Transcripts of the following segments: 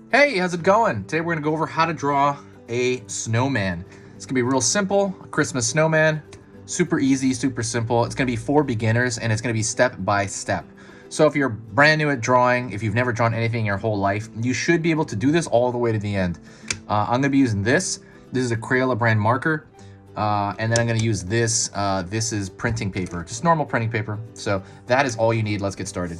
Hey, how's it going? Today we're gonna go over how to draw a snowman. It's gonna be real simple, a Christmas snowman, super easy, super simple. It's gonna be for beginners and it's gonna be step by step. So if you're brand new at drawing, if you've never drawn anything in your whole life, you should be able to do this all the way to the end. I'm gonna be using this. This is a Crayola brand marker. And then I'm gonna use this. This is printing paper, just normal printing paper. So that is all you need. Let's get started.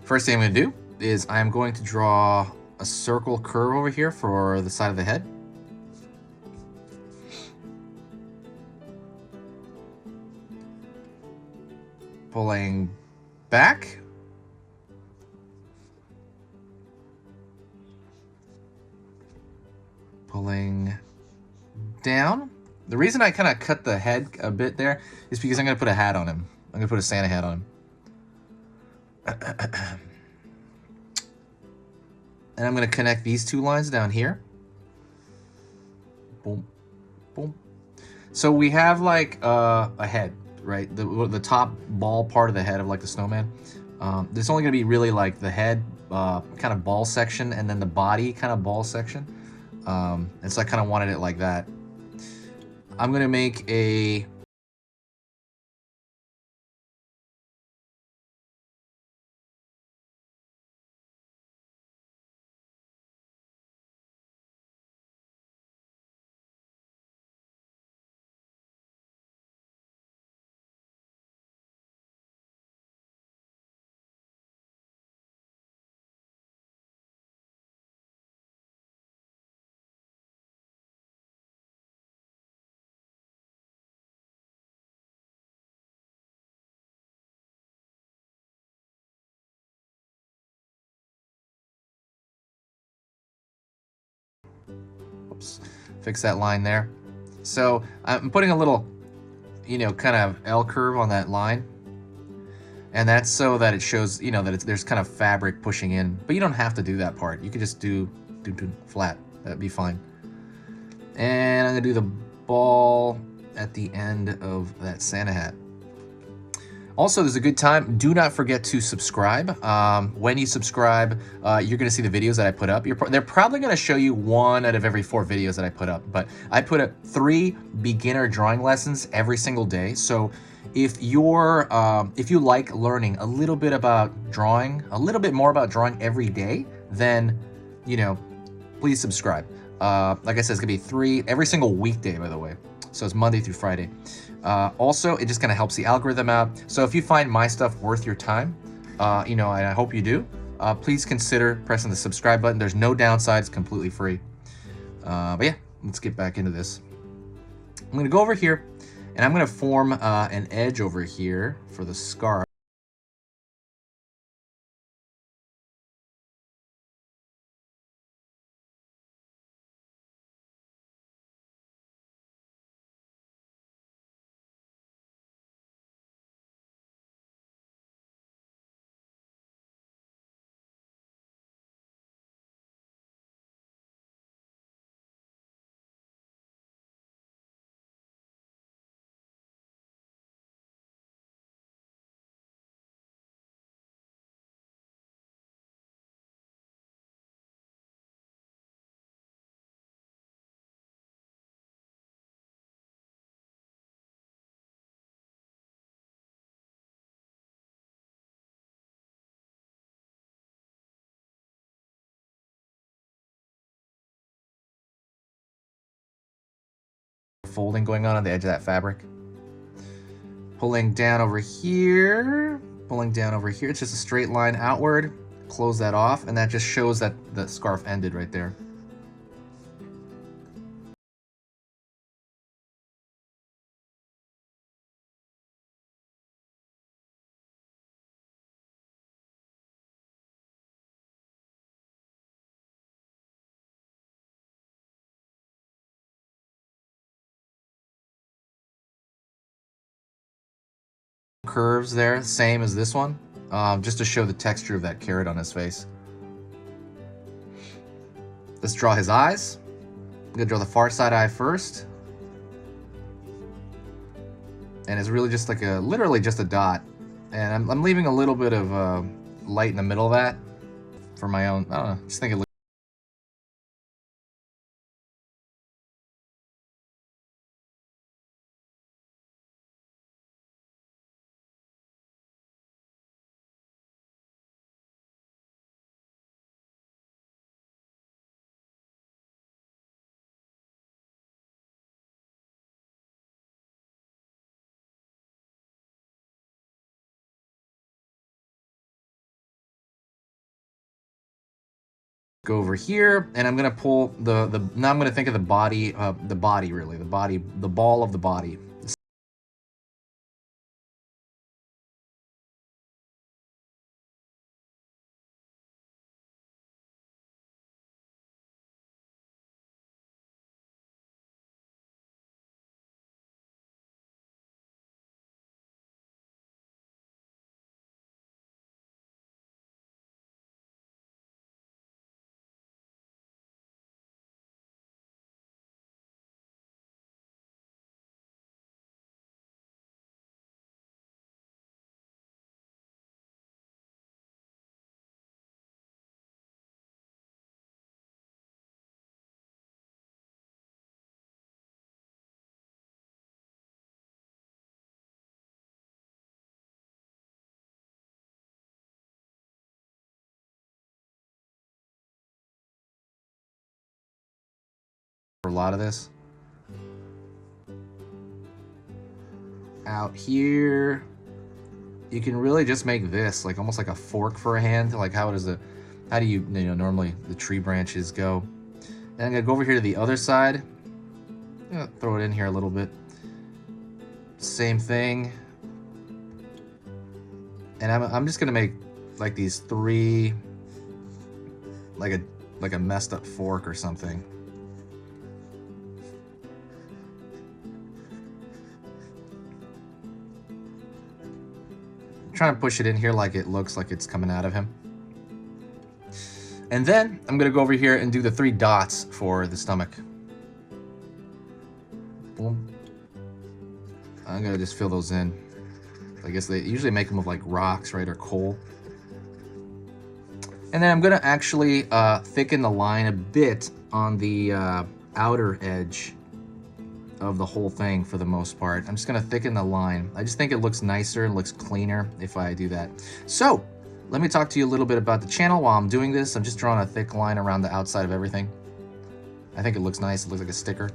First thing I'm gonna do is I'm going to draw a circle curve over here for the side of the head. Pulling back. Pulling down. The reason I kind of cut the head a bit there is because I'm going to put a hat on him. I'm going to put a Santa hat on him. And I'm going to connect these two lines down here. Boom, boom. So we have like a head, right? The top ball part of the head of like the snowman. There's only going to be really like the head kind of ball section and then the body kind of ball section. And so I kind of wanted it like that. I'm going to make a oops, fix that line there. So I'm putting a little, kind of L curve on that line. And that's so that it shows, that there's kind of fabric pushing in. But you don't have to do that part. You could just do flat. That'd be fine. And I'm going to do the ball at the end of that Santa hat. Also, there's a good time. Do not forget to subscribe. When you subscribe, you're going to see the videos that I put up. They're probably going to show you 1 out of every 4 videos that I put up. But I put up 3 beginner drawing lessons every single day. So if you like learning a little bit about drawing, a little bit more about drawing every day, then, please subscribe. Like I said, it's going to be 3 every single weekday, by the way. So it's Monday through Friday. Also, it just kind of helps the algorithm out. So if you find my stuff worth your time, and I hope you do, please consider pressing the subscribe button. There's no downsides, completely free. But yeah, let's get back into this. I'm going to go over here, and I'm going to form an edge over here for the scarf. Folding going on the edge of that fabric. Pulling down over here, pulling down over here. It's just a straight line outward. Close that off, and that just shows that the scarf ended right there. Curves there, same as this one, just to show the texture of that carrot on his face. Let's draw his eyes. I'm gonna draw the far side eye first. And it's really just like literally just a dot. And I'm leaving a little bit of light in the middle of that. for my own. I don't know. Just think it looks. Go over here, and I'm gonna pull the. Now I'm gonna think of the body really, the ball of the body. For a lot of this. Out here, you can really just make this like almost like a fork for a hand. Like how do you normally the tree branches go? And I'm gonna go over here to the other side. I'm gonna throw it in here a little bit. Same thing. And I'm just gonna make like these three, like a messed up fork or something. Trying to push it in here like it looks like it's coming out of him. And then I'm gonna go over here and do the 3 dots for the stomach. Boom. I'm gonna just fill those in. I guess they usually make them of like rocks, right, or coal. And then I'm gonna actually thicken the line a bit on the outer edge of the whole thing for the most part. I'm just gonna thicken the line. I just think it looks nicer and looks cleaner if I do that. So let me talk to you a little bit about the channel while I'm doing this. I'm just drawing a thick line around the outside of everything. I think it looks nice. It looks like a sticker.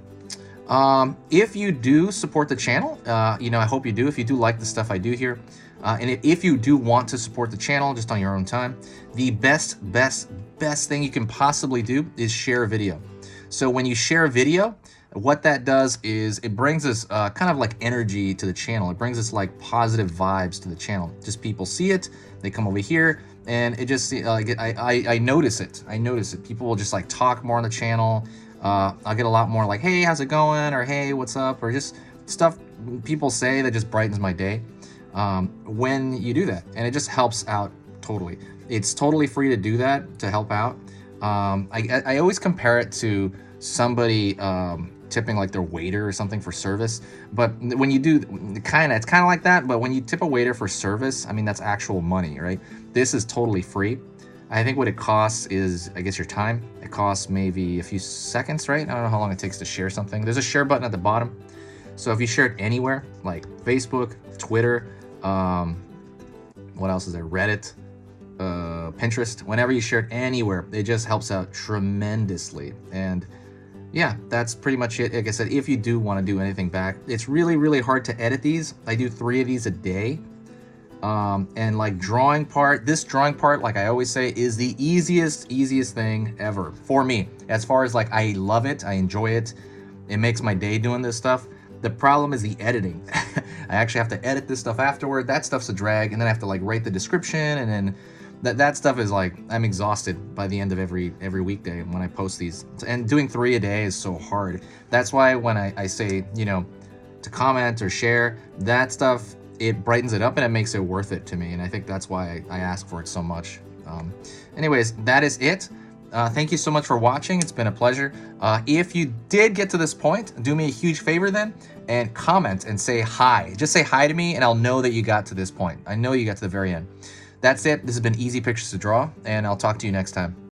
If you do support the channel, I hope you do. If you do like the stuff I do here, and if you do want to support the channel just on your own time, the best thing you can possibly do is share a video. So when you share a video, what that does is it brings us kind of like energy to the channel. It brings us like positive vibes to the channel. Just people see it, they come over here, and it just I notice it. I notice it. People will just like talk more on the channel. I'll get a lot more like, hey, how's it going? Or hey, what's up? Or just stuff people say that just brightens my day when you do that. And it just helps out totally. It's totally free to do that, to help out. I always compare it to somebody tipping like their waiter or something for service. But when you do, it's kind of like that. But when you tip a waiter for service, I mean, that's actual money, right? This is totally free. I think what it costs is, I guess, your time. It costs maybe a few seconds, right? I don't know how long it takes to share something. There's a share button at the bottom. So if you share it anywhere, like Facebook, Twitter, what else is there? Reddit, Pinterest, whenever you share it anywhere, it just helps out tremendously. And yeah, that's pretty much it. Like I said, if you do want to do anything back, it's really, really hard to edit these. I do 3 of these a day. And like this drawing part, like I always say, is the easiest thing ever for me. As far as like, I love it, I enjoy it. It makes my day doing this stuff. The problem is the editing. I actually have to edit this stuff afterward. That stuff's a drag, and then I have to like write the description, and then that stuff is like, I'm exhausted by the end of every weekday when I post these. And doing 3 a day is so hard. That's why when I say, to comment or share, that stuff, it brightens it up and it makes it worth it to me. And I think that's why I ask for it so much. Anyways, that is it. Thank you so much for watching. It's been a pleasure. If you did get to this point, do me a huge favor then and comment and say hi. Just say hi to me and I'll know that you got to this point. I know you got to the very end. That's it. This has been Easy Pictures to Draw, and I'll talk to you next time.